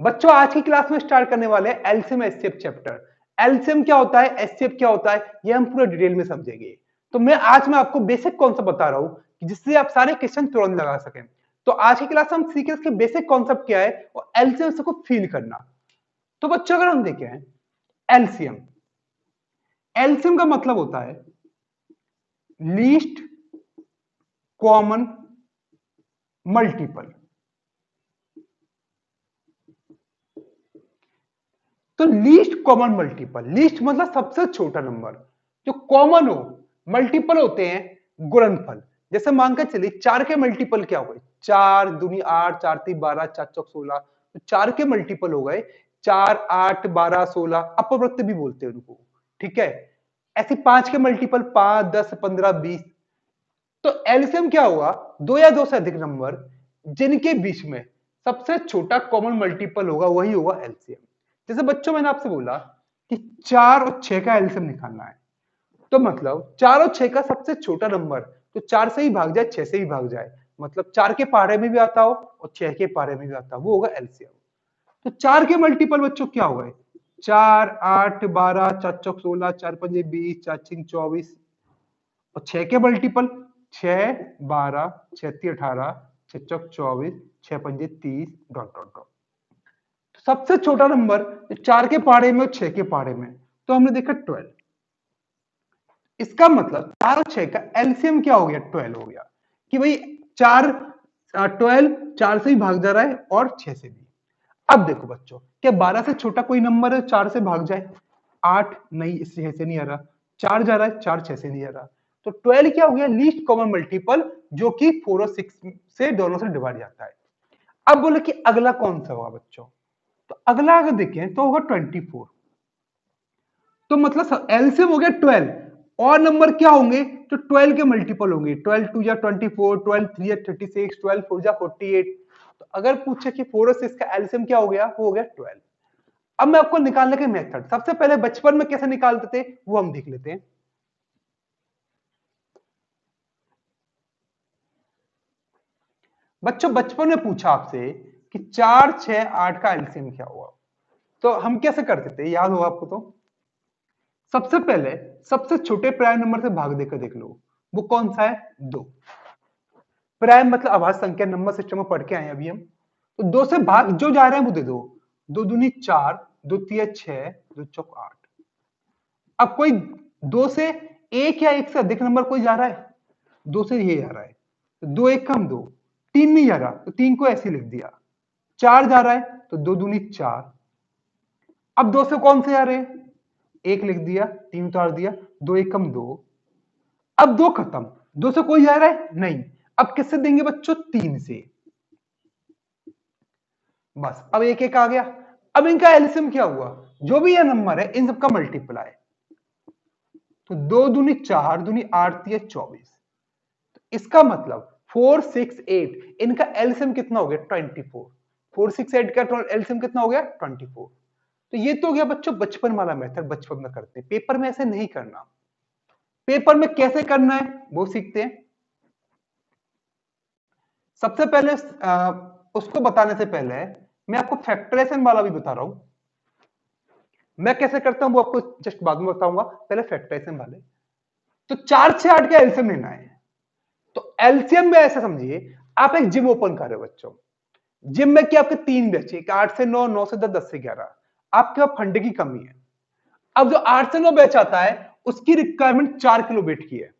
बच्चों आज की क्लास में स्टार्ट करने वाले हैं एलसीएम एचसीएफ चैप्टर। एलसीएम क्या होता है, एचसीएफ क्या होता है, ये हम पूरा डिटेल में समझेंगे। तो मैं आपको बेसिक कॉन्सेप्ट बता रहा हूं जिससे आप सारे क्वेश्चन तुरंत लगा सकें। तो आज की क्लास में हम सीखें इसके बेसिक कॉन्सेप्ट क्या है और एलसीएम से को फील करना। तो बच्चों अगर हम देखें एलसीएम, एलसीएम का मतलब होता है लीस्ट कॉमन मल्टीपल। तो लीस्ट कॉमन मल्टीपल, लीस्ट मतलब सबसे छोटा नंबर, जो कॉमन हो, मल्टीपल होते हैं गुणनफल। जैसे मानकर चलिए 4 के मल्टीपल क्या हो गए, 4 दूनी 8, 4 3 12, 4 चौक 16। तो 4 के मल्टीपल हो गए 4 8 12 16, अपवर्त भी बोलते हैं उनको, ठीक है। ऐसे 5 के मल्टीपल 5 10 15 20। तो एलसीएम क्या हुआ, दो या दो से अधिक नंबर जिनके बीच में सबसे छोटा कॉमन मल्टीपल होगा वही होगा एलसीएम। जैसे बच्चों मैंने आपसे बोला कि 4 और 6 का एलसीएम निकालना है, तो मतलब 4 और 6 का सबसे छोटा नंबर, तो 4 से ही भाग जाए 6 से ही भाग जाए, मतलब 4 के पहाड़े में भी आता हो और 6 के पहाड़े में भी आता हो, वो होगा एलसीएम। तो 4 के मल्टीपल बच्चों क्या हो गए, 4 8 12, 4 चौक 16, 4 पंजे 20, 4 छींग 24। और 6 के मल्टीपल 6 12, 6 3 18, 6 चौक 24, 6 पंजे 30, डॉट डॉट डॉट। सबसे छोटा नंबर 4 के पहाड़े में और 6 के पहाड़े में, तो हमने देखा 12। इसका मतलब 4 और 6 का एलसीएम क्या हो गया, 12 हो गया। कि भाई 4 12 4 से ही भाग जा रहा है और 6 से भी। अब देखो बच्चों, क्या 12 से छोटा कोई नंबर है 4 से भाग जाए, 8 नहीं, इस 6 से नहीं आ रहा, 4 जा रहा है 4 6 से नहीं आ रहा। तो 12 क्या हो गया, लीस्ट कॉमन मल्टीपल, जो कि 4 और 6 से दोनों से डिवाइड जाता है। अब बोले कि अगला कौन सा होगा बच्चों, तो अगला अगर देखें तो होगा 24। तो मतलब एलसीएम हो गया 12, और नंबर क्या होंगे जो 12 के मल्टीपल होंगे, 12 2 या 24, 12 3 या 36, 12 4 जा 48। तो अगर पूछे कि 4 और 6 का एलसीएम क्या हो गया, वो हो गया 12। अब मैं आपको निकालने के मेथड, सबसे पहले बचपन में कैसे निकालते थे वो हम देख लेते हैं। बच्चों बचपन में पूछा आपसे कि 4 6 8 का एलसीएम क्या हुआ, तो हम कैसे करते थे, याद होगा आपको। तो सबसे पहले सबसे छोटे प्राइम नंबर से भाग देकर देख लो, वो कौन सा है, 2। प्राइम मतलब आभाज्य संख्या, नंबर सिस्टम में पढ़ के आए अभी हम। तो 2 से भाग जो जा रहे हैं वो दे दो, 2 दूनी 4, 2 तिया 6, 2 चौक 8। अब कोई 2 से एक या एक से अधिक नंबर कोई जा रहा है, 2 से ये जा रहा है, तो 2 एक कम 2, 3 नहीं जा रहा तो 3 को ऐसे लिख दिया, 4 जा रहा है तो 2 दूनी 4। अब 2 से कौन से जा रहे हैं, एक लिख दिया, 3 उतार दिया, 2 एक कम 2। अब 2 खत्म, 2 से कोई जा रहा है नहीं, अब किससे देंगे बच्चों, 3 से। बस अब एक एक आ गया। अब इनका एलसीएम क्या हुआ, जो भी ये नंबर है इन सबका मल्टीप्लाई, तो 2 दूनी 4, दूनी 8 तिया 24। तो इसका मतलब 4 6 8, इनका एलसीएम कितना हो गया, 24। 4 6 8 का एलसीएम कितना हो गया, 24। तो ये तो हो गया बच्चों बचपन वाला मेथड, बचपन में करते हैं, पेपर में ऐसे नहीं करना। पेपर में कैसे करना है वो सीखते हैं। सबसे पहले उसको बताने से पहले मैं आपको फैक्टराइजेशन वाला भी बता रहा हूं। मैं कैसे करता हूं वो आपको जस्ट बाद में बताऊंगा, पहले फैक्टराइजेशन वाले। तो 4 6 8 का एलसीएम लेना है। तो एलसीएम में ऐसा समझिए, आप एक जिम ओपन कर रहे हो बच्चों। जिम में क्या आपके 3 बैच, 8 से 9, 9 से 10, 10 से 11। आपके पास फंड की कमी है। अब जो 8 से 9 बैच आता है उसकी रिक्वायरमेंट 4 किलो वेट की है।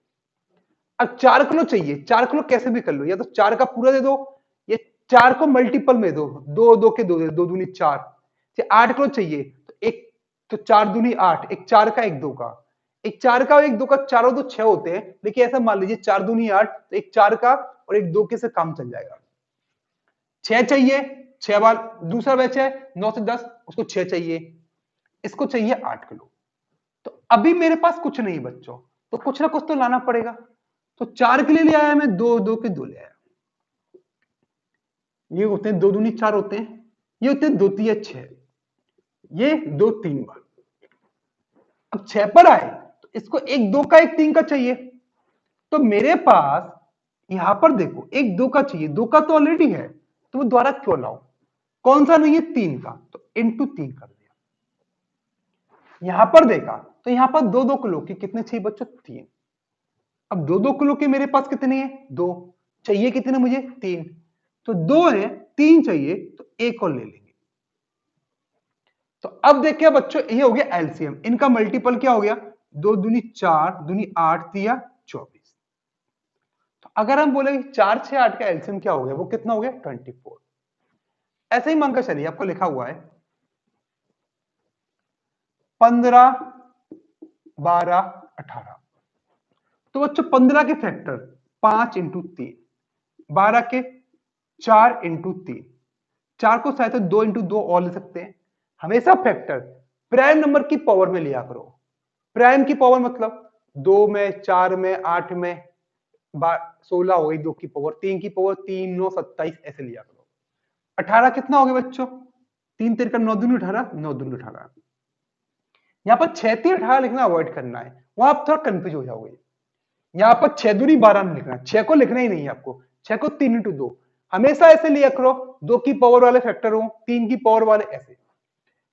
अब 4 किलो चाहिए, 4 किलो कैसे भी कर लो, या तो 4 का पूरा दे दो या 4 को मल्टीपल में दो, 2 2 के 2 दे, 2 दूनी 4। 8 किलो चाहिए तो एक, तो 4 दूनी 8, एक 4 का एक 2 का, एक 4 का और एक 2 का, चारों तो 6 होते हैं, लेकिन ऐसा मान लीजिए 4 दूनी 8, तो एक 4 का और एक 2 के से काम चल जाएगा। 6 चाहिए, 6 बार दूसरा बैच है 9 से 10, उसको 6 चाहिए, इसको चाहिए 8 किलो। तो अभी मेरे पास कुछ नहीं बच्चों, तो कुछ ना कुछ तो लाना पड़ेगा। तो 4 के लिए ले आया मैं, 2 2 के 2 ले आया। ये होते हैं 2 दूनी 4 होते हैं, ये होते हैं 2 तिया 6, ये 2 3 बार। अब 6 पर आए तो इसको एक 2 का एक 3 का चाहिए। तो मेरे पास यहां पर देखो एक 2 का चाहिए, 2 का तो ऑलरेडी है, तो वो दोबारा क्यों लाओ। कौन सा नहीं है, 3 का, तो इंटू 3 कर दिया। यहां पर देखा तो यहां पर 2-2 किलो की कितने चाहिए बच्चों, 3। अब 2-2 किलो के मेरे पास कितने हैं, 2। चाहिए कितने मुझे, 3। तो 2 है, 3 चाहिए, तो एक और ले लेंगे। तो अब देखिए बच्चों, ये हो गया एलसीएम, इनका मल्टीपल क्या हो गया, 2 दूनी 4, दूनी 8, दिया 24। तो अगर हम बोले 4 6 8 का एलसीएम क्या हो गया, वो कितना हो गया, 24। ऐसे ही मानकर चलिए, आपको लिखा हुआ है 15 12 18। तो बच्चों 15 के फैक्टर 5 इंटू 3, 12 के 4 इंटू 3, 4 को चाहे तो 2 इंटू 2 और ले सकते हैं। हमेशा फैक्टर प्राइम नंबर की पावर में लिया करो। प्राइम की पावर मतलब 2 में, 4 में, 8 में, 16 हो गई 2 की पावर, 3 की पावर 3 9 27, ऐसे लिया करो। 18 कितना हो गया बच्चों, 3 3 का 9 दूनी 18, 9 दूनी 18। यहां पर 6 3 18 लिखना अवॉइड करना है, वहां आप थोड़ा कंफ्यूज हो जाओगे। यहां पर 6 दूनी 12 नहीं लिखना, 6 को लिखना ही नहीं है आपको, 6 को 3 इंटू 2 हमेशा ऐसे लिया करो, 2 की पावर वाले फैक्टर हो, 3 की पावर वाले ऐसे।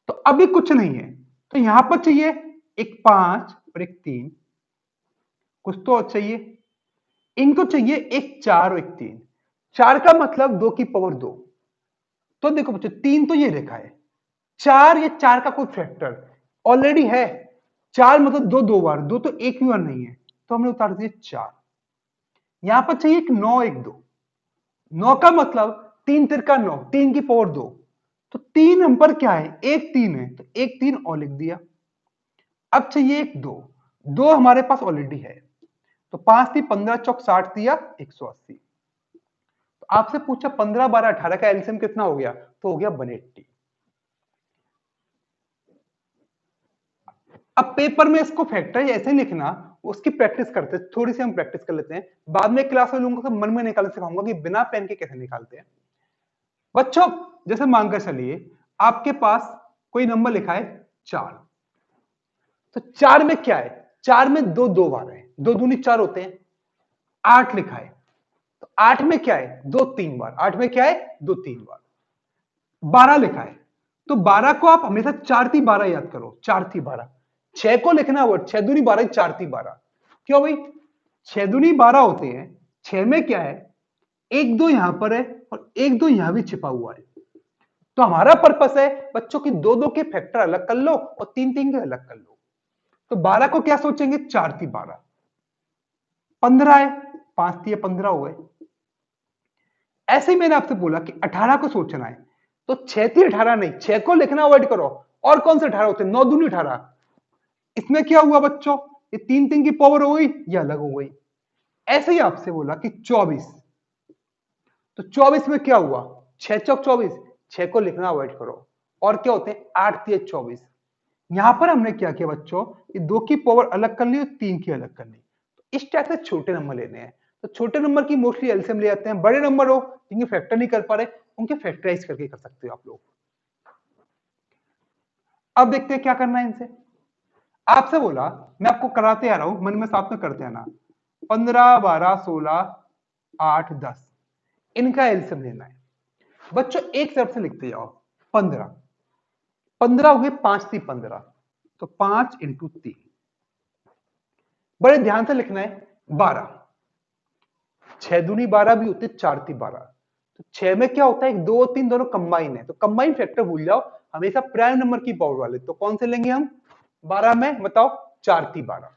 तो अभी कुछ नहीं है, तो यहां पर चाहिए एक 5 और एक 3, कुछ तो और चाहिए, इनको चाहिए एक 4 और एक 3। 4 का मतलब 2 की पावर 2। तो देखो बच्चों, 3 तो ये रेखा है, 4 या 4 का कोई फैक्टर ऑलरेडी है। 4 मतलब 2 2 बार, 2 तो एक भी बार नहीं है, तो हमने उतार दिए 4। यहां पर चाहिए एक 9 एक 2। 9 का मतलब 3 तिरका 9, 3 की पावर 2। तो 3 नंबर क्या है, एक 3 है, तो एक 3 और लिख दिया। अब चाहिए एक 2, 2 हमारे पास ऑलरेडी है, तो 5 थी 15 चौक 60 दिया 180। तो आपसे पूछा 15 12 18 का एलसीएम कितना हो गया, तो हो गया 180। अब पेपर में इसको फैक्टर ऐसे लिखना, उसकी प्रैक्टिस करते, थोड़ी सी हम प्रैक्टिस कर लेते हैं, बाद में क्लास में लूंगा तो मन में निकालने सिखाऊंगा कि बिना पेन के कैसे निकालते हैं। बच्चों जैसे मानकर चलिए, आपके पास कोई नंबर लिखा है 4, तो 4 में क्या है, 4 में 2 2 बार है, 2 दूनी 4 होते हैं। 8 लिखा है, तो 8 में क्या है, 2 3 बार, 8 में क्या है, 2 3 बार। 12 लिखा है, तो 12 को आप हमेशा 4 थी 12 याद करो, 4 थी 12। 6 को लिखना वर्ड, 6 दूनी 12, 4 थी 12। क्यों भाई, 6 दूनी 12 होते हैं, 6 में क्या है, एक 2 यहां पर है और एक 2 यहां भी छिपा हुआ है। तो हमारा पर्पस है बच्चों की 2 2 के फैक्टर अलग कर लो और 3 3 के अलग कर लो। तो 12 को क्या सोचेंगे, 4 थी 12। 15 है, 5 थी 15 हो गए। ऐसे ही मैंने आपसे बोला कि 18 को सोचना है, तो 6 थी 18 नहीं, 6 को लिखना अवॉइड करो। और कौन से 18 होते हैं, 9 दूनी 18। इसमें क्या हुआ बच्चों, ये 3 3 की पावर हो गई, ये अलग हो गई। ऐसे ही आपसे बोला कि 24, तो 24 में क्या हुआ, 6 चौक 24, 6 को लिखना अवॉइड करो। और क्या होते हैं, 8 3 24। यहां पर हमने क्या किया बच्चों, ये 2 की पावर अलग कर ली और 3 की अलग कर ली। तो इस टाइप से छोटे नंबर लेने हैं, तो छोटे नंबर की मोस्टली एलसीएम ले जाते हैं। बड़े नंबर हो जिनके फैक्टर नहीं कर पा रहे, उनके फैक्टराइज करके कर सकते हो आप लोग। अब देखते हैं क्या करना है इनसे। आपसे बोला, मैं आपको कराते आ रहा हूं, मन में साथ में करते आना। 15 12 16 8 10, इनका एलसीएम लेना है। बच्चों एक तरफ से लिखते जाओ, 15 15 हो गए, 5 थी 15, तो 5 इंटू 3। बड़े ध्यान से लिखना है, 12, 6 दूनी 12 भी होते, 4 थी 12। तो 6 में क्या होता है, 2 3 दोनों कंबाइन है, तो कंबाइन फैक्टर भूल जाओ, हमेशा प्राइम नंबर की पावर वाले। तो कौन से लेंगे हम, 12 में बताओ, 4 थी 12।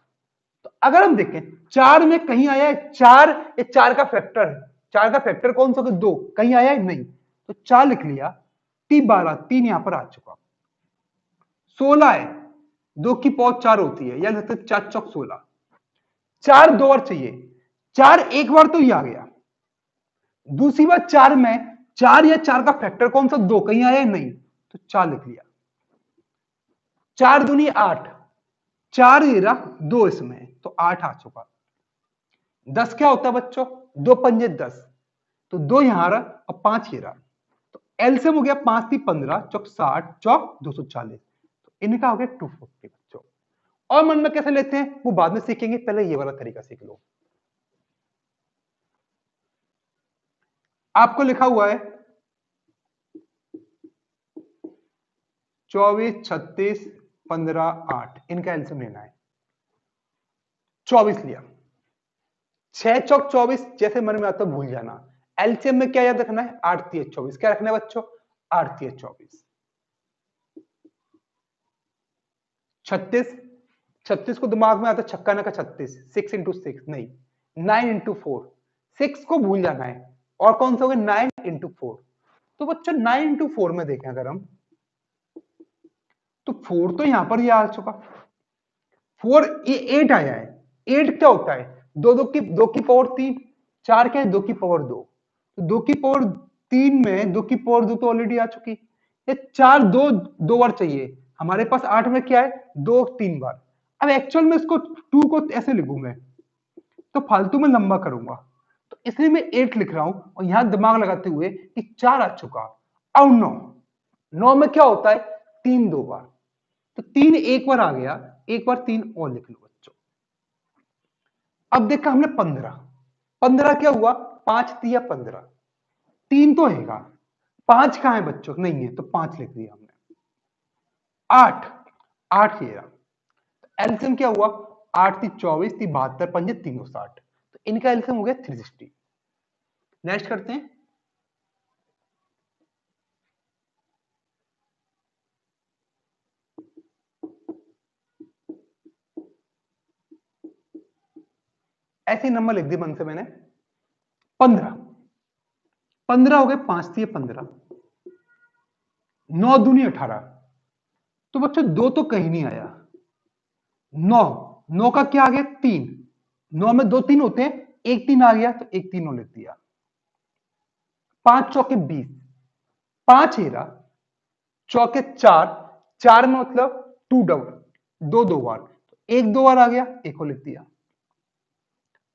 तो अगर हम देखें 4 में कहीं आया है 4, ये 4 का फैक्टर है, 4 का फैक्टर कौन सा, 2 कहीं आया है नहीं, तो 4 लिख लिया। ती 12, 3 यहां पर आ चुका। 16 है, 2 की पावर 4 होती है, या लगता है 4 चौक 16। 4 2 बार चाहिए, 4 एक बार तो ये आ गया। दूसरी बात 4 में 4 या 4 का फैक्टर कौन सा, 2 कहीं आया है नहीं, तो 4 लिख लिया। 4 दूनी 8, 4 ये रहा 2 इसमें, तो 8 आ चुका। 10 क्या होता है बच्चों, 2 पंजे 10, तो 2 यहां रहा और 5 ये रहा। तो एलसीएम हो गया, 5 थी 15 चौक 60 चौक 240, तो इनका हो गया 240 बच्चों। और मन में कैसे लेते हैं वो बाद में सीखेंगे, पहले ये वाला तरीका सीख लो। आपको लिखा हुआ है 24, 36, 15, 8 इनका एलसीएम लेना है। 24 लिया, 6 चौक 24, जैसे मन में आता भूल जाना। एलसीएम में क्या याद रखना है? 8 3 24। क्या रखना है बच्चों? 8 3 24। 36, 36 को दिमाग में आता छक्का ना का 36, 6 इंटू 6 नहीं, 9 इंटू 4। 6 को भूल जाना है। और कौन सा होगा? 9 इंटू 4। तो बच्चों 9 इंटू 4 में देखें अगर हम, तो 4 तो यहां पर ये आ चुका, 4 ये 8 आया है। 8 क्या होता है? दो की पावर 3, 4 क्या है? 2 की पावर 2। तो 2 की पावर 3 में 2 की पावर 2 तो ऑलरेडी आ चुकी। ये 4 दो बार चाहिए। हमारे पास 8 में क्या है? 2 3 बार। अब एक्चुअल में इसको 2 को ऐसे लिखूं मैं, तो फालतू में लंबा करूंगा, तो इसलिए मैं 8 लिख रहा हूं और यहां दिमाग लगाते हुए कि 4 आ चुका। अब 9, 9 में क्या होता है? 3 दो बार, तो 3 एक बार आ गया, एक बार 3 और लिख लो बच्चों। अब देखा हमने 15, 15 क्या हुआ? 5 तिया 15, 3 तो हैगा, 5 कहां है बच्चों? नहीं है, तो 5 लिख दिया हमने। 8, 8 ये रहा। एलसीएम क्या हुआ? 8 थी 24 थी 72 पंजे 360, तो इनका एलसीएम हो गया 360। नेक्स्ट करते हैं। ऐसे नंबर लिख दिए मन से मैंने। 15, 15 हो गए, 5 थी 15, 9 दूनी 18। तो बच्चों 2 तो कहीं नहीं आया। 9, 9 का क्या आ गया? 3, 9 में 2 3 होते हैं, एक 3 आ गया, तो एक 3 और लिख दिया। 5 चौके 20, 5 हेरा, चौके 4, 4 में मतलब 2 डबल, 2 दो बार, तो एक 2 बार आ गया, एक और लिख दिया।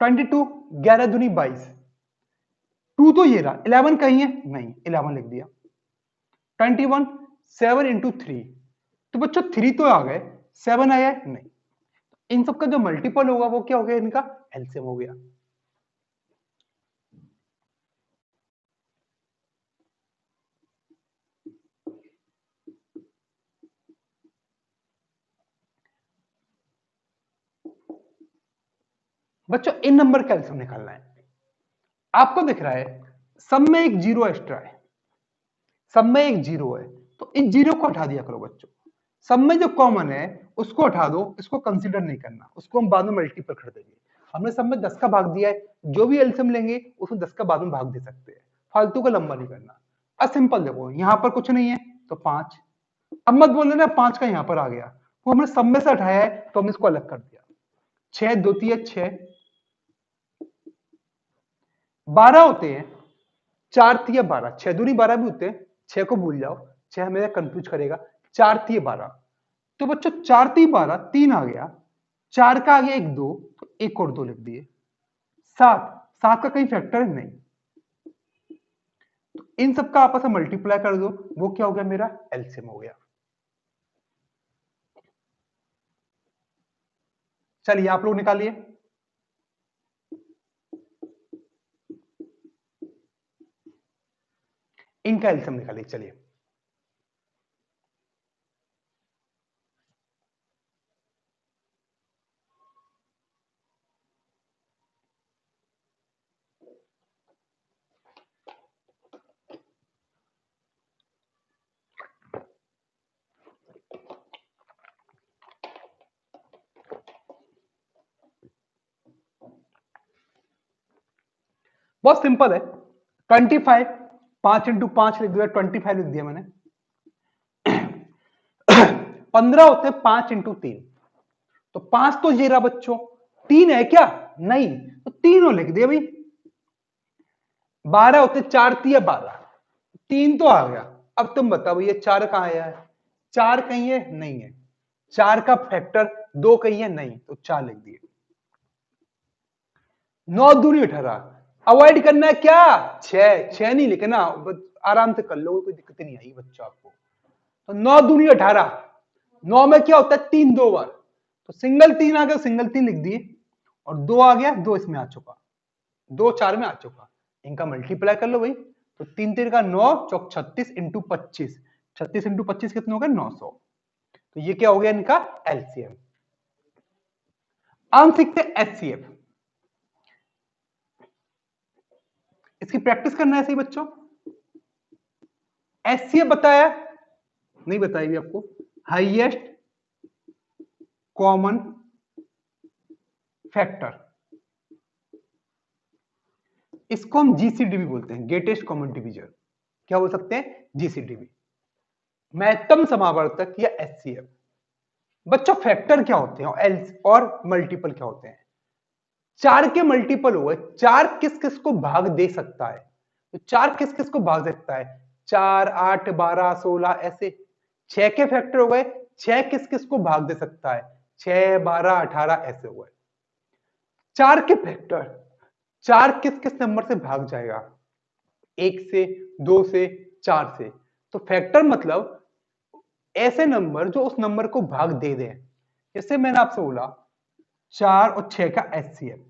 22, 11 दूनी 22, 2 तो ये रहा, 11 कहीं है? नहीं, 11 लिख दिया। 21, 7 इंटू 3, तो बच्चों 3 तो आ गए, 7 आया है? नहीं। इन सबका जो मल्टीपल होगा वो क्या हो गया? इनका एलसीएम हो गया। बच्चों इन नंबर का एलसीएम निकालना है। आपको दिख रहा है सब में एक जीरो एक्स्ट्रा है, सब में एक जीरो है, तो इस जीरो को हटा दिया करो बच्चों। सब में जो कॉमन है उसको हटा दो, इसको कंसीडर नहीं करना, उसको हम बाद में मल्टीपल कर देंगे। हमने सब में 10 का भाग दिया है, जो भी एलसीएम लेंगे उसमें 10 का बाद में भाग दे सकते हैं, फालतू का लंबा नहीं करना। अब सिंपल देखो, यहां पर कुछ नहीं है तो 5। अब मत बोलना ना 5 का यहां पर आ गया, वो हमने सब में से हटाया है तो हमने इसको अलग कर दिया। 6 2 3 6, 12 होते हैं, 4 3 12, 6 दूनी 12 भी होते हैं, 6 को भूल जाओ, 6 मेरा कंफ्यूज करेगा। 4 3 12, तो बच्चों 4 3 12, 3 आ गया, 4 का आ गया एक 2, तो एक और 2 लिख दिए। 7, 7 का कहीं फैक्टर है? नहीं, तो इन सबका आपस में मल्टीप्लाई कर दो, वो क्या हो गया? मेरा एलसीएम हो गया। चलिए आप लोग निकालिए। इनका एलसीएम निकालिए, चलिए। बहुत सिंपल है, 25, 5 इंटू 5 लिख दिया, 25 लिख दिया मैंने। 15 होते हैं 5 इंटू 3, तो 5 तो ये रहा बच्चों, 3 है क्या? नहीं, तो 3 और लिख दिया भाई। 12 होते 4 3 12, 3 तो आ गया। अब तुम बताओ भैया 4 कहां आया है? 4 कहीं है? नहीं है। 4 का फैक्टर 2 कहीं है? नहीं, तो 4 लिख दिए। 9 दूनी 18, अवॉइड करना है क्या? 6, 6 नहीं लिखना, आराम से कर लो, कोई दिक्कत नहीं आई बच्चों आपको। तो 9 दूनी 18, 9 में क्या होता है? 3 दो बार, तो सिंगल 3 आ गया, सिंगल 3 लिख दिए, और 2 आ गया, 2 इसमें आ चुका, 2 4 में आ चुका। इनका मल्टीप्लाई कर लो भाई, तो 3 3 का 9 चौक 36 इंटू 25, 36 इंटू 25 कितना हो गया 900। तो ये क्या हो गया इनका एलसीएम। हम सीखते हैं एचसीएफ। इसकी प्रैक्टिस करना है सही बच्चों। एचसीएफ बताया नहीं बताई आपको, हाईएस्ट कॉमन फैक्टर, इसको हम जीसीडीबी बोलते हैं, ग्रेटेस्ट कॉमन डिवीजन। क्या बोल सकते हैं जीसीडीबी, महत्तम समावर्तक या एचसीएफ। बच्चों फैक्टर क्या होते हैं और मल्टीपल क्या होते हैं। चार के मल्टीपल हो गए, चार किस किस को भाग दे सकता है, तो चार किस किस को भाग सकता है, 4 8 12 16 ऐसे। 6 के फैक्टर हो गए, 6 किस किस को भाग दे सकता है, 6 12 18 ऐसे हो गए। चार के फैक्टर, चार किस किस नंबर से भाग जाएगा, 1 से 2 से 4 से। तो फैक्टर मतलब ऐसे नंबर जो उस नंबर को भाग दे दें। जैसे मैंने आपसे बोला 4 और 6 का एचसीएफ,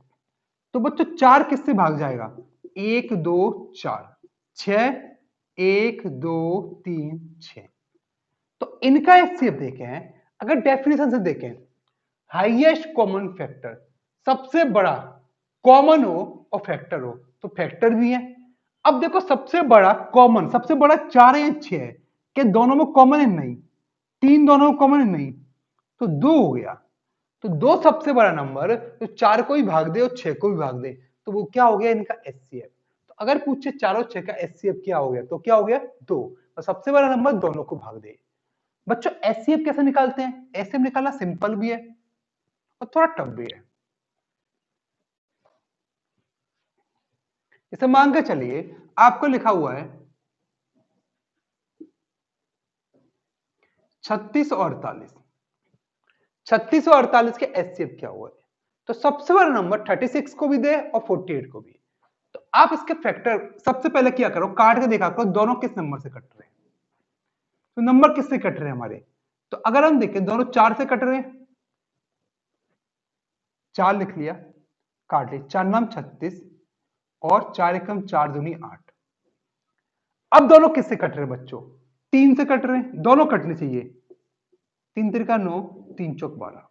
तो बच्चों 4 किससे भाग जाएगा, 1 2 4 6 1 2 3 6। तो इनका एचसीएफ देखें, अगर डेफिनेशन से देखें, हाईएस्ट कॉमन फैक्टर, सबसे बड़ा कॉमन हो और फैक्टर हो, तो फैक्टर भी है। अब देखो सबसे बड़ा कॉमन, सबसे बड़ा 4 या 6 है, क्या दोनों में कॉमन है, नहीं। 3 दोनों में कॉमन है, नहीं। तो 2 हो गया। तो 2 सबसे बड़ा नंबर, तो 4 को भी भाग दे और 6 को भी भाग दे, तो वो क्या हो गया इनका एचसीएफ। तो अगर पूछे 4 और 6 का एचसीएफ क्या हो गया, तो क्या हो गया 2। तो सबसे बड़ा नंबर दोनों को भाग दे। बच्चों एचसीएफ कैसे निकालते हैं, ऐसे निकालना सिंपल भी है और थोड़ा टफ भी है। इसे मान के चलिए आपको लिखा हुआ है 36 और 48, 36 और 48 के एचसीएफ क्या हुआ है, तो सबसे बड़ा नंबर 36 को भी दे और 48 को भी। तो आप इसके फैक्टर सबसे पहले क्या करो, काट के देखा करो दोनों किस नंबर से कट रहे हैं। तो नंबर किससे कट रहे हैं हमारे, तो अगर हम देखें दोनों 4 से कट रहे हैं, 4 लिख लिया, काट लिया, 4 नाम 36 और 4 एकम 4 दूनी 8। अब दोनों किससे कट रहे हैं बच्चों, 3 से कट रहे हैं, दोनों कटने चाहिए, 3 तिरका 9 3 चौक 12।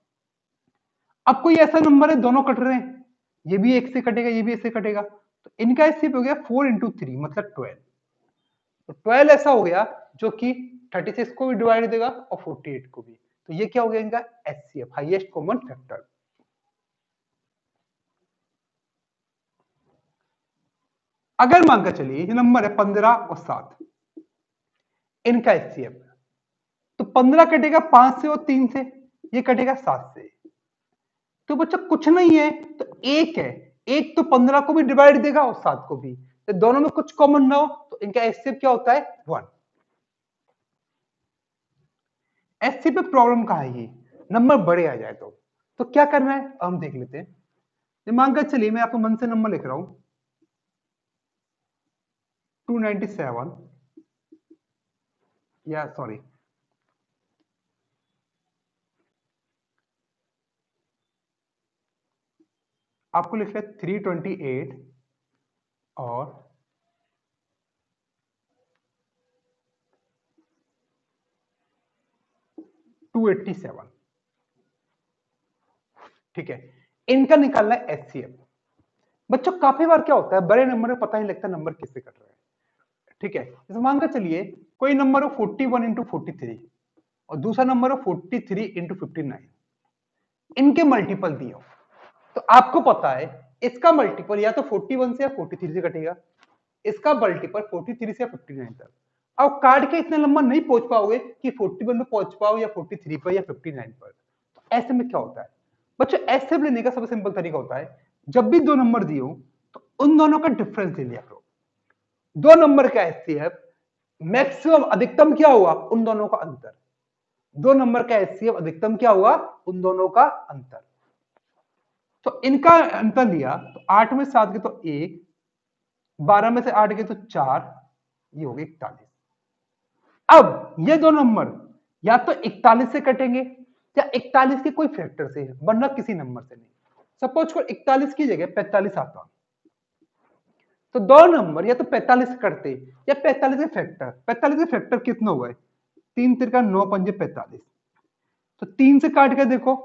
अब कोई ऐसा नंबर है दोनों कट रहे हैं, ये भी एक से कटेगा ये भी एक से कटेगा, तो इनका एचसीएफ हो गया 4 इंटू 3 मतलब 12। तो 12 ऐसा हो गया जो कि 36 को भी डिवाइड देगा और 48 को भी। तो ये क्या हो गया इनका एचसीएफ, हाईएस्ट कॉमन फैक्टर। अगर मानकर चलिए ये नंबर है 15 और 7, इनका एचसीएफ, तो 15 कटेगा 5 से और 3 से, ये कटेगा 7 से। तो बच्चा कुछ नहीं है तो एक है, एक तो 15 को भी डिवाइड देगा और 7 को भी, तो दोनों में कुछ कॉमन ना हो तो इनका एचसीएफ क्या होता है 1। एचसीएफ पे प्रॉब्लम कहां है, ये नंबर बड़े आ जाए तो क्या करना है हम देख लेते हैं। मानकर चलिए मैं आपको मन से नंबर लिख रहा हूं 297, या सॉरी आपको लिख लिया 328 और 287, ठीक है। इनका निकालना है एचसीएफ। बच्चों काफी बार क्या होता है बड़े नंबर में पता नहीं लगता नंबर किससे कट रहा है, ठीक है। जैसे मानकर चलिए कोई नंबर हो 41 इंटू 43 और दूसरा नंबर हो 43 इंटू 59, इनके मल्टीपल दिए हो, तो आपको पता है इसका मल्टीपल या तो 41 से या 43 से कटेगा, इसका मल्टीपल 43 से या 59 तक। अब काट के इतने नंबर नहीं पहुंच पाओगे कि 41 में पहुंच पाओ या 43 पर या 59 पर। तो ऐसे में क्या होता है बच्चों, ऐसे लेने का सबसे सिंपल तरीका होता है जब भी दो नंबर दिए हो तो उन दोनों का डिफरेंस ले लिया करो। दो नंबर का एचसीएफ मैक्सिमम अधिकतम क्या हुआ, उन दोनों का अंतर। दो नंबर का एचसीएफ अधिकतम क्या हुआ, उन दोनों का अंतर। तो इनका अंतर लिया तो 8 में 7 के तो 1, 12 में से 8 के तो 4, ये हो गए 41। अब ये दो नंबर या तो 41 से कटेंगे या 41 के कोई फैक्टर से, वरना किसी नंबर से नहीं। सपोज को 41 की जगह 45 आता तो दो नंबर या तो 45 से कटते या 45 के फैक्टर, 45 के फैक्टर कितना हुआ है 3 तिरका 9 पंजे 45। तो 3 से काट के देखो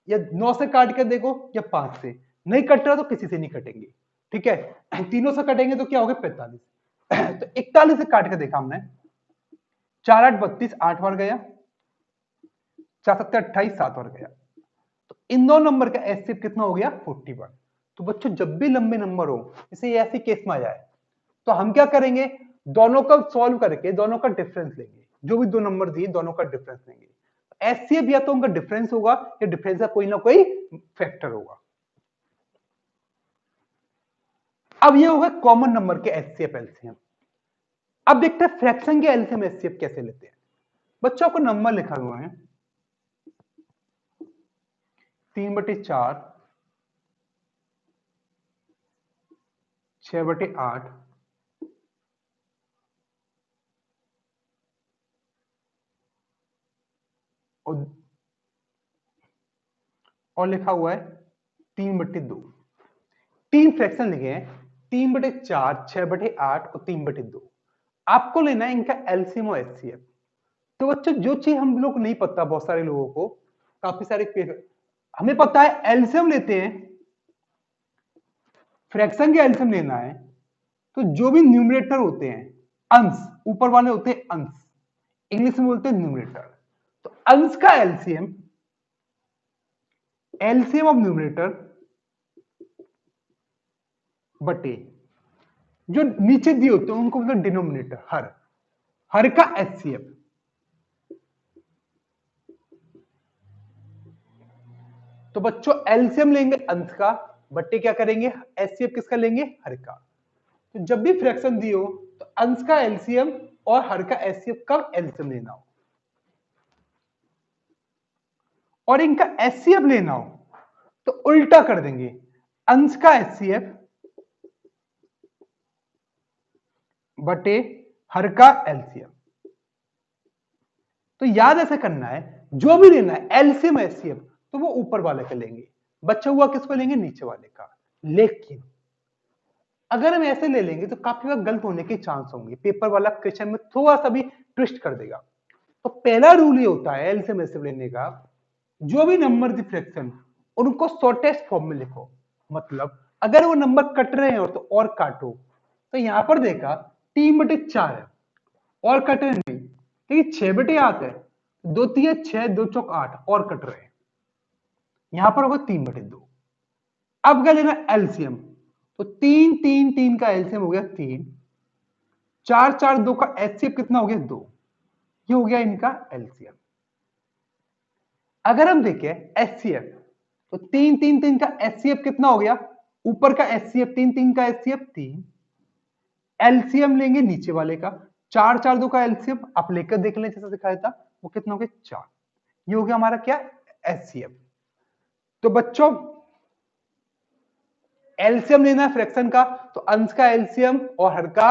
या 9 से काट के देखो या 5 से, नहीं कट रहा तो किसी से नहीं कटेंगे, ठीक है। तीनों से कटेंगे तो क्या हो गया 45। तो 41 से काट के देखा हमने, 4 8 32, 8 बार गया, 4 7 28, 7 बार गया। तो इन दो नंबर का एचसीएफ कितना हो गया 41। तो बच्चों जब भी लंबे नंबर हो, जैसे ऐसी केस में आ जाए, तो हम क्या करेंगे, दोनों का सॉल्व करके दोनों का डिफरेंस लेंगे, जो भी दो नंबर दिए दोनों का डिफरेंस लेंगे। एचसीएफ या तो उनका डिफरेंस होगा या डिफरेंस का कोई ना कोई फैक्टर होगा। अब ये होगा कॉमन नंबर के एचसीएफ एलसीएम। अब देखते हैं फ्रैक्शन के एलसीएम एचसीएफ कैसे लेते हैं। बच्चों को नंबर लिखा हुआ है 3/4, 6/8, और लिखा हुआ है 3/2। तीन फ्रैक्शन लिखे हैं 3/4, 6/8 और 3/2। आपको लेना है इनका एलसीएम और एचसीएफ। तो बच्चों जो चीज हम लोग नहीं पता, बहुत सारे लोगों को, काफी सारे हमें पता है एलसीएम लेते हैं, फ्रैक्शन के एलसीएम लेना है, तो जो भी न्यूमरेटर होते हैं, अंश ऊपर वाले होते हैं अंश, इंग्लिश में बोलते हैं न्यूमरेटर। तो अंश का एलसीएम, एलसीएम ऑफ न्यूमरेटर बटे जो नीचे दिए होते हैं उनको मतलब डिनोमिनेटर, हर का एचसीएफ। तो बच्चों एलसीएम लेंगे अंश का, बट्टे क्या करेंगे एचसीएफ किसका लेंगे हर का। तो जब भी फ्रैक्शन दिए हो तो अंश का एलसीएम और हर का एचसीएफ का एलसीएम लेना हो, और इनका एचसीएफ लेना हो तो उल्टा कर देंगे, अंश का एचसीएफ बटे हर का एलसीएम। तो याद ऐसे करना है, जो भी लेना है एलसीएम एचसीएफ तो वो ऊपर वाले का लेंगे, बचा हुआ किसको लेंगे नीचे वाले का। लेकिन अगर हम ऐसे ले लेंगे तो काफी बार गलत होने के चांस होंगे, पेपर वाला क्वेश्चन में थोड़ा सा भी ट्विस्ट कर देगा। तो पहला रूल ये होता है एलसीएम एचसीएफ लेने का, जो भी नंबर दी फ्रैक्शन उनको शॉर्टेस्ट फॉर्म में लिखो। मतलब अगर वो नंबर कट रहे हैं तो और काटो, तो यहां पर देखा 3/4 है और कट रहे नहीं, लेकिन 6/8 है, 2 3 6, 2 चौक 8 और कट रहे हैं, यहां पर होगा 3/2। अब क्या लेना एलसीएम, तो 3 3 3 का एलसीएम हो गया 3, 4 4 2 का एचसीएफ कितना हो गया 2, ये हो गया इनका एलसीएम। अगर हम देखें एचसीएफ, तो 3 3 3 का एचसीएफ कितना हो गया, ऊपर का एचसीएफ 3 3 का एचसीएफ 3, एलसीएम लेंगे नीचे वाले का, 4 4 2 का एलसीएम आप लेकर देख लें जैसा दिखाया था, वो कितना हो गया 4, ये हो गया हमारा क्या एचसीएफ। तो बच्चों एलसीएम लेना है फ्रैक्शन का, तो अंश का एलसीएम और हर का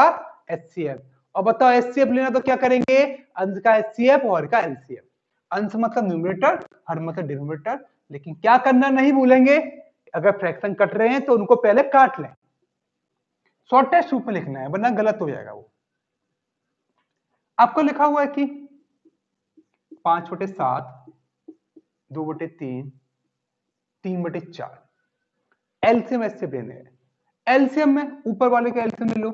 एचसीएफ। और बताओ एचसीएफ लेना तो क्या करेंगे, अंश का एचसीएफ और हर का एलसीएफ। अंश मतलब न्यूमरेटर, हर मतलब डिनोमिनेटर। लेकिन क्या करना नहीं भूलेंगे, अगर फ्रैक्शन कट रहे हैं तो उनको पहले काट लें, शॉर्टेस्ट रूप में लिखना है वरना गलत हो जाएगा। वो आपको लिखा हुआ है कि 5/7, 2/3, 3/4 एलसीएम एचसीएफ लेने हैं। एलसीएम में ऊपर वाले का एलसीएम ले लो,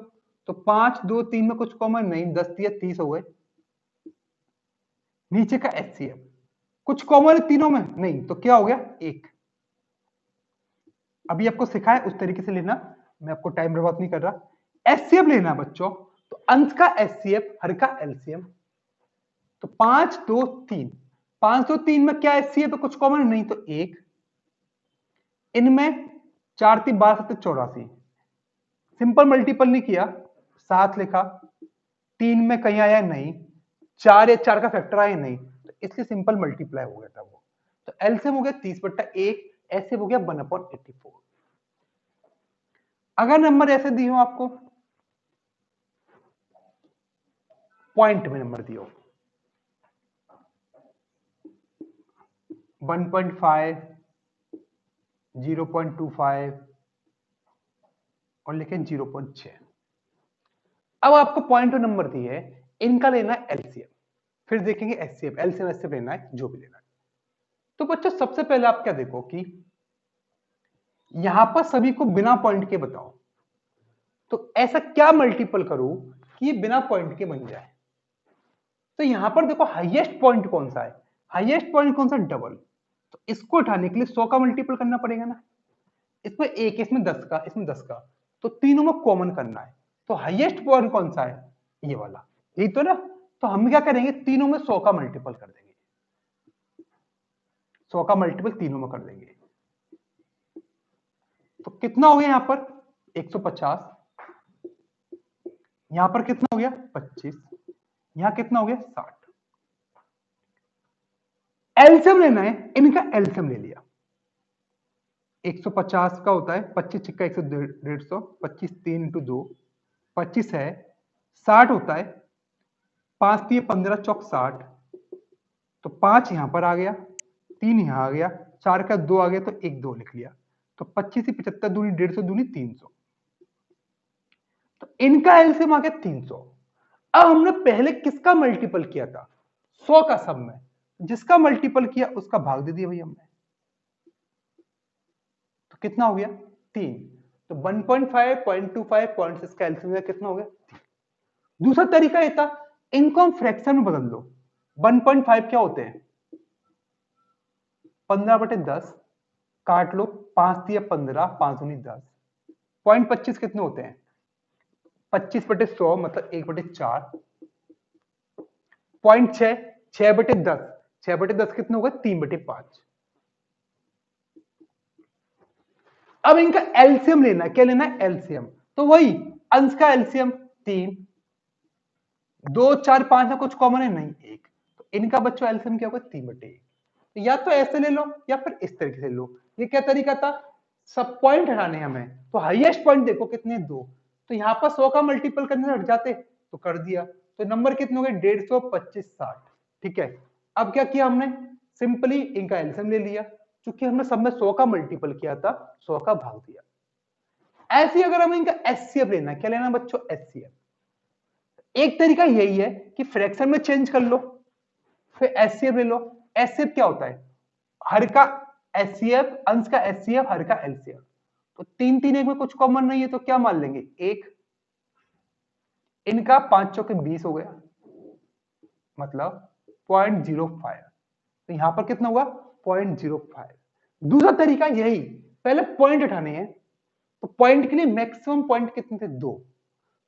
तो 5 2 3 में कुछ कॉमन नहीं, 10 3 30 हो गए। नीचे का एचसीएफ कुछ कॉमन है तीनों में नहीं, तो क्या हो गया 1। अभी आपको सिखाया उस तरीके से लेना, मैं आपको टाइम बर्बाद नहीं कर रहा। एचसीएफ लेना बच्चों, तो अंश का एचसीएफ हर का एलसीएम। तो 5 2 3, 5 2 3 में क्या एचसीएफ है, कुछ कॉमन नहीं तो 1। इनमें 4 3 12 7 84, सिंपल मल्टीपल नहीं किया, 7 लिखा, 3 में कहीं आया नहीं, 4 या 4 का फैक्टर आया नहीं, तो इसलिए सिंपल मल्टीप्लाई हो गया था वो। तो एलसीएम हो गया 30/1, ऐसे हो गया 1/84। अगर नंबर ऐसे दिए हो आपको, पॉइंट में नंबर दिए हो 1.5, 0.25 और लिखें 0.6। अब आपको पॉइंट नंबर दिए है, इनका लेना एलसीएम फिर देखेंगे एचसीएफ, एलसीएम एचसीएफ लेना है, जो भी लेना है। तो बच्चों सबसे पहले आप क्या देखो कि यहां पर सभी को बिना पॉइंट के बताओ, तो ऐसा क्या मल्टीपल करूं कि ये बिना पॉइंट के बन जाए। तो यहां पर देखो हाईएस्ट पॉइंट कौन सा है, हाईएस्ट पॉइंट कौन सा, डबल। तो इसको उठाने के लिए 100 का मल्टीपल करना पड़ेगा ना, इसमें एक, इसमें 10 का, इसमें 10 का, तो तीनों में कॉमन करना है। तो हाईएस्ट पॉइंट कौन सा है, ये वाला, यही तो ना। तो हम क्या करेंगे, तीनों में 100 का मल्टीपल कर देंगे, 100 का मल्टीपल तीनों में कर देंगे। तो कितना हो गया यहां पर 150, यहां पर कितना हो गया 25, यहां कितना हो गया 60। एलसीएम लेना है, इनका एलसीएम ले लिया। 150 का होता है 25 छिक्का 100 150, 25 3 इंटू 2 25 है, 60 होता है 5 3 15 चौक 60, तो 5 यहां पर आ गया, 3 यहां आ गया, 4 का 2 आ गया, तो 1 2 लिख लिया। तो 25 से 75 दूनी 150 दूनी 300, तो इनका एलसीएम आ गया 300। अब हमने पहले किसका मल्टीपल किया था, 100 का, सब में जिसका मल्टीपल किया उसका भाग दे दिया भाई हमने, तो कितना हो गया 3। तो 1.5 0.25 0.6 का एलसीएम कितना हो गया 3। दूसरा तरीका ये था, इनको हम फ्रैक्शन में बदल दो। 1.5 क्या होते हैं 15/10, काट लो 5 दिया 15, 5 दूनी 10, 0.25 कितने होते हैं 25/100 मतलब 1/4, 0.6 6/10, 6/10 कितने होगा 3/5। अब इनका एलसीएम लेना है, क्या लेना है एलसीएम, तो वही अंश का एलसीएम 3, 2 4 5 में कुछ कॉमन है नहीं, 1, तो इनका बच्चों एलसीएम क्या होगा 3/1। तो या तो ऐसे ले लो या फिर इस तरीके से ले लो। ये क्या तरीका था, सब पॉइंट हटाने हमें, तो हाईएस्ट पॉइंट देखो कितने 2, तो यहां पर 100 का मल्टीपल करने से हट जाते, तो कर दिया, तो नंबर कितने हो गए 150 25 60। ठीक है, अब क्या किया हमने, सिंपली इनका एलसीएम ले लिया, क्योंकि हमने सब में 100 का मल्टीपल किया था, 100 का भाग दिया। ऐसे अगर हमें इनका एचसीएफ लेना है, क्या लेना है बच्चों एचसीएफ, एक तरीका यही है कि फ्रैक्शन में चेंज कर लो, फिर एचसीएफ ले लो। एचसीएफ क्या होता है, हर का एचसीएफ, अंश का एचसीएफ, हर का एलसीएफ। तो 3 3 1 में कुछ कॉमन नहीं है, तो क्या मान लेंगे 1, इनका 5 चौके 20 हो गया, मतलब 0.05, तो यहां पर कितना हुआ 0.05। दूसरा तरीका यही, पहले पॉइंट उठाने हैं, तो पॉइंट के लिए मैक्सिमम पॉइंट कितने थे 2,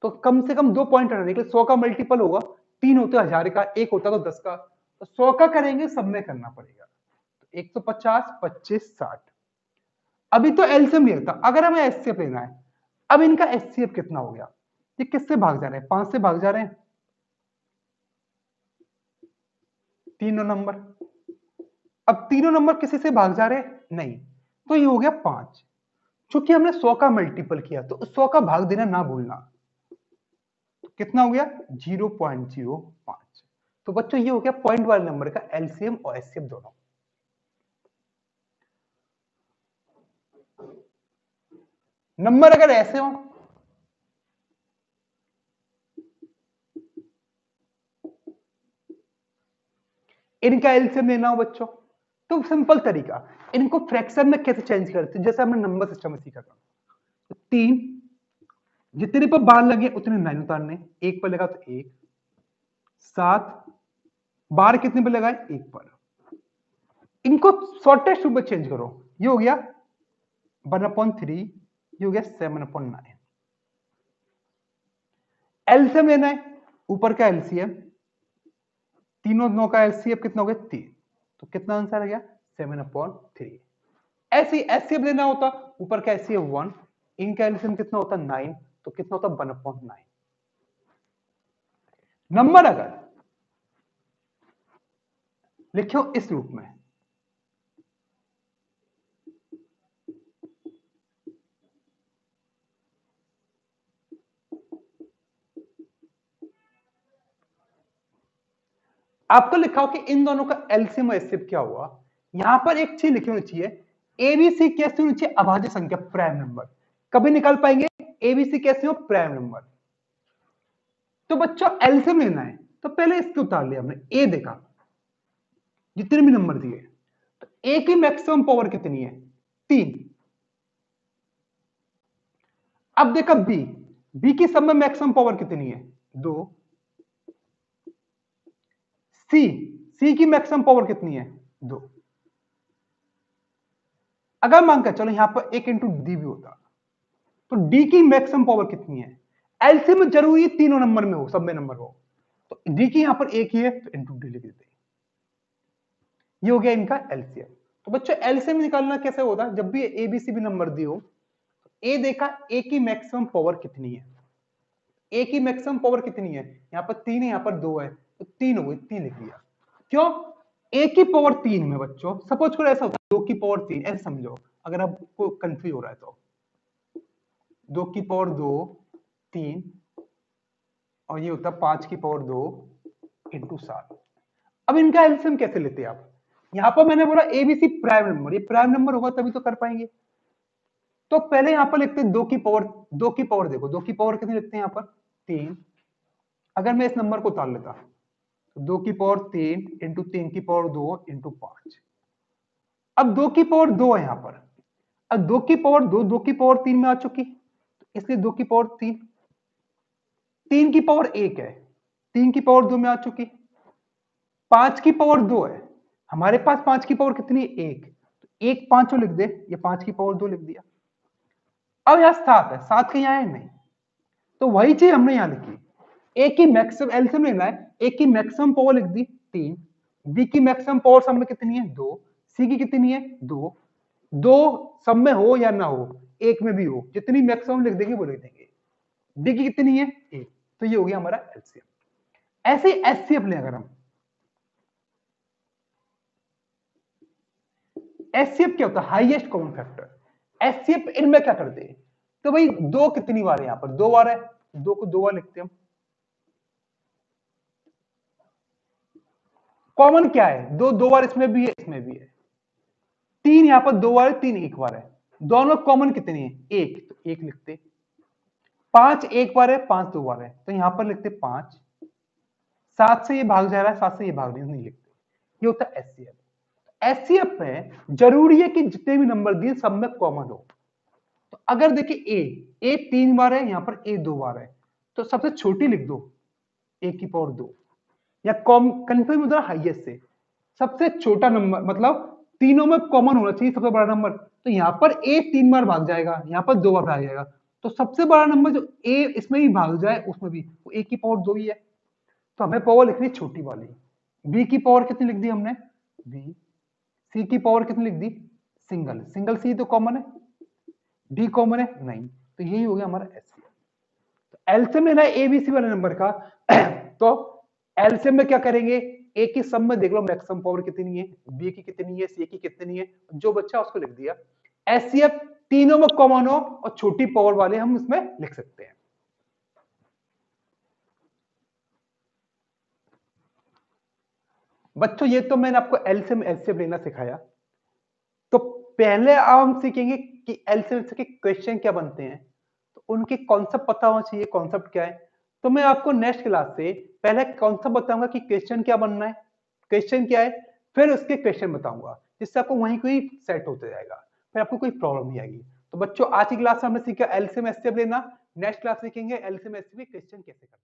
तो कम से कम 2 पॉइंट हटाने के लिए 100 का मल्टीपल होगा, 3 होते 1000 का, 1 होता तो 10 का, तो 100 का करेंगे सब में करना पड़ेगा, तो 150 25 60। अभी तो एलसीएम लिया था, अगर हमें एचसीएफ लेना है, अब इनका एचसीएफ कितना हो गया, ये किससे भाग जा रहे हैं 5 से भाग जा रहे हैं, तीनों नंबर, अब तीनों नंबर किसी से भाग जा रहे हैं नहीं, तो ये हो गया 5। चूंकि हमने 100 का मल्टीपल किया तो 100 का भाग देना ना भूलना, तो कितना हो गया 0.05। तो बच्चों ये हो गया पॉइंट वाले नंबर का एलसीएम और एचसीएफ दोनों। नंबर अगर ऐसे हो, इनका एलसीएम लेना हो बच्चों, तो सिंपल तरीका, इनको फ्रैक्शन में कैसे चेंज करते हैं, जैसे हमने नंबर सिस्टम में सीखा था। तो 3 जितने पर बार लगे उतने 9 उतारने, 1 पर लगा तो 1, 7 बार कितने पर लगाए 1 पर, इनको शॉर्टेस्ट रूप में चेंज करो, ये हो गया 1/3, ये हो गया 7/9। एलसीएम लेना है, ऊपर का एलसीएम, तीनों 9 का एलसीएम कितना हो गया 3, तो कितना आंसर आ गया 7/3। ऐसे एचसीएफ लेना होता, ऊपर का एचसीएफ 1, इनका एलसीएम कितना होता 9, तो कितना होता 1/9। नंबर अगर लिखो इस रूप में, आपको लिखा हो कि इन दोनों का एलसीएम और एचसीएफ क्या हुआ, यहां पर एक चीज लिखी होनी चाहिए, एबीसी कैसे होनी चाहिए अभाज्य संख्या प्राइम नंबर, कभी निकाल पाएंगे एबीसी कैसे हो प्राइम नंबर। तो बच्चों एलसीएम लेना है, तो पहले इसके उतार लिया हमने, ए देखा जितने भी नंबर दिए, तो ए की मैक्सिमम पावर कितनी है, 3। अब देखा बी, बी की सब में मैक्सिमम पावर कितनी है, 2। सी, सी की मैक्सिमम पावर कितनी है, 2। अगर मानकर चलो यहां पर एक इंटू डी भी होता, तो डी की मैक्सिमम पावर कितनी है, एलसीएम में जरूरी तीनों नंबर में हो, सब में नंबर हो, तो डी की यहां पर एक ही है तो इंटू डी लिख देते हैं। ये हो गया इनका एलसीएम। तो बच्चों एलसीएम निकालना कैसे होता है, जब भी एबीसीबी नंबर दियो, ए देखा ए की मैक्सिमम पावर कितनी है, ए की मैक्सिमम पावर कितनी है, यहां पर 3 है, यहां पर 2 है, तो 3 हो गई, 3 लिख दिया। क्यों, ए की पावर 3 में बच्चों सपोज करो ऐसा होता है 2 की पावर 3, ऐसे समझो अगर आपको कंफ्यूज हो रहा है तो 2 की पावर 2 3, और ये होता है 5 की पावर 2 इंटू 7। अब इनका एलसीएम कैसे लेते हैं आप, यहां पर मैंने बोला एबीसी प्राइम नंबर, ये प्राइम नंबर होगा तभी तो कर पाएंगे। तो पहले यहां पर लिखते हैं 2 की पावर, 2 की पावर देखो 2 की पावर कितनी लिखते हैं यहां पर 3। अगर मैं इस नंबर को उतार लेता तो 2 की पावर 3 इंटू 3 की पावर 2 इंटू 5। अब 2 की पावर 2 है यहां पर, अब 2 की पावर 2 2 की पावर 3 में आ चुकी, इसलिए 2 की पावर 3, 3 की पावर 1 है, 3 की पावर 2 में आ चुकी, 5 की पावर 2 है, हमारे पास 5 की पावर कितनी है, 1, तो 1 5 लिख दे, ये 5 की पावर 2 लिख दिया। अब यहां 7 है, 7 कहीं आया नहीं, तो वही चीज हमने यहां लिखी, ए की मैक्सिमम एलसीएम लेना है, ए की मैक्सिमम पावर लिख दी 3, बी की मैक्सिमम पावर सब में कितनी है 2, सी की कितनी है 2, 2 सब में हो या ना हो, एक में भी हो, जितनी मैक्सिमम लिख देंगे वो लिख देंगे, डी की कितनी है 1, तो ये हो गया हमारा एलसीएम। ऐसे एचसीएफ ले अगर हम, एचसीएफ क्या होता है, हाईएस्ट कॉमन फैक्टर। एचसीएफ इनमें क्या करते हैं, तो भाई 2 कितनी बार है, यहां पर 2 बार है, 2 को 2 बार लिखते हैं हम। कॉमन क्या है, 2 2 बार इसमें भी है, इसमें भी है। 3 यहां पर 2 बार है, 3 एक बार है, दोनों कॉमन कितनी है 1, तो 1 लिखते। 5 एक बार है, 5 2 बार है, तो यहां पर लिखते 5। 7 से ये भाग जा रहा है, 7 से ये भाग नहीं लिखते, ये होता है एचसीएफ। एचसीएफ में जरूरी है कि जितने भी नंबर दिए सब में कॉमन हो। तो अगर देखिए ए 3 बार है, यहां पर ए 2 बार है, तो सबसे छोटी लिख दो ए की पावर 2, या कंफ्यूज होता है हाईएस्ट से, सबसे छोटा नंबर मतलब तीनों में कॉमन होना चाहिए सबसे बड़ा नंबर, तो यहां पर ए 3 बार भाग जाएगा, यहां पर 2 बार भाग जाएगा, तो सबसे बड़ा नंबर जो ए इसमें भी भाग जाए उसमें भी, वो ए की पावर 2 ही है, तो हमें पावर लिखनी छोटी वाली। बी की पावर कितनी लिख दी हमने, बी। सी की पावर कितनी लिख दी, सिंगल, सिंगल सी तो कॉमन है, डी कॉमन है नहीं, तो यही हो गया हमारा एचसीएफ। तो एलसीएम लेना है एबीसी वाले नंबर का तो एलसीएम में क्या करेंगे, ए की सब में देख लो मैक्सिमम पावर कितनी है, बी की कितनी है, सी की कितनी है, जो बच्चा उसको लिख दिया। एचसीएफ तीनों में कॉमन हो और छोटी पावर वाले हम इसमें लिख सकते हैं। बच्चों ये तो मैंने आपको एलसीएम एचसीएफ लेना सिखाया, तो पहले हम सीखेंगे कि एलसीएम के क्वेश्चन क्या बनते हैं, तो उनके कॉन्सेप्ट पता होना चाहिए, कॉन्सेप्ट क्या है। तो मैं आपको नेक्स्ट क्लास से पहले कॉन्सेप्ट बताऊंगा कि क्वेश्चन क्या बनना है, क्वेश्चन क्या है, फिर उसके क्वेश्चन बताऊंगा, जिससे आपको वहीं कोई सेट होते जाएगा, फिर आपको कोई प्रॉब्लम नहीं आएगी। तो बच्चों आज की क्लास में हमने सीखा एलसीएम एचसीएफ लेना, नेक्स्ट क्लास सीखेंगे एलसीएम एचसीएफ के क्वेश्चन कैसे करते हैं।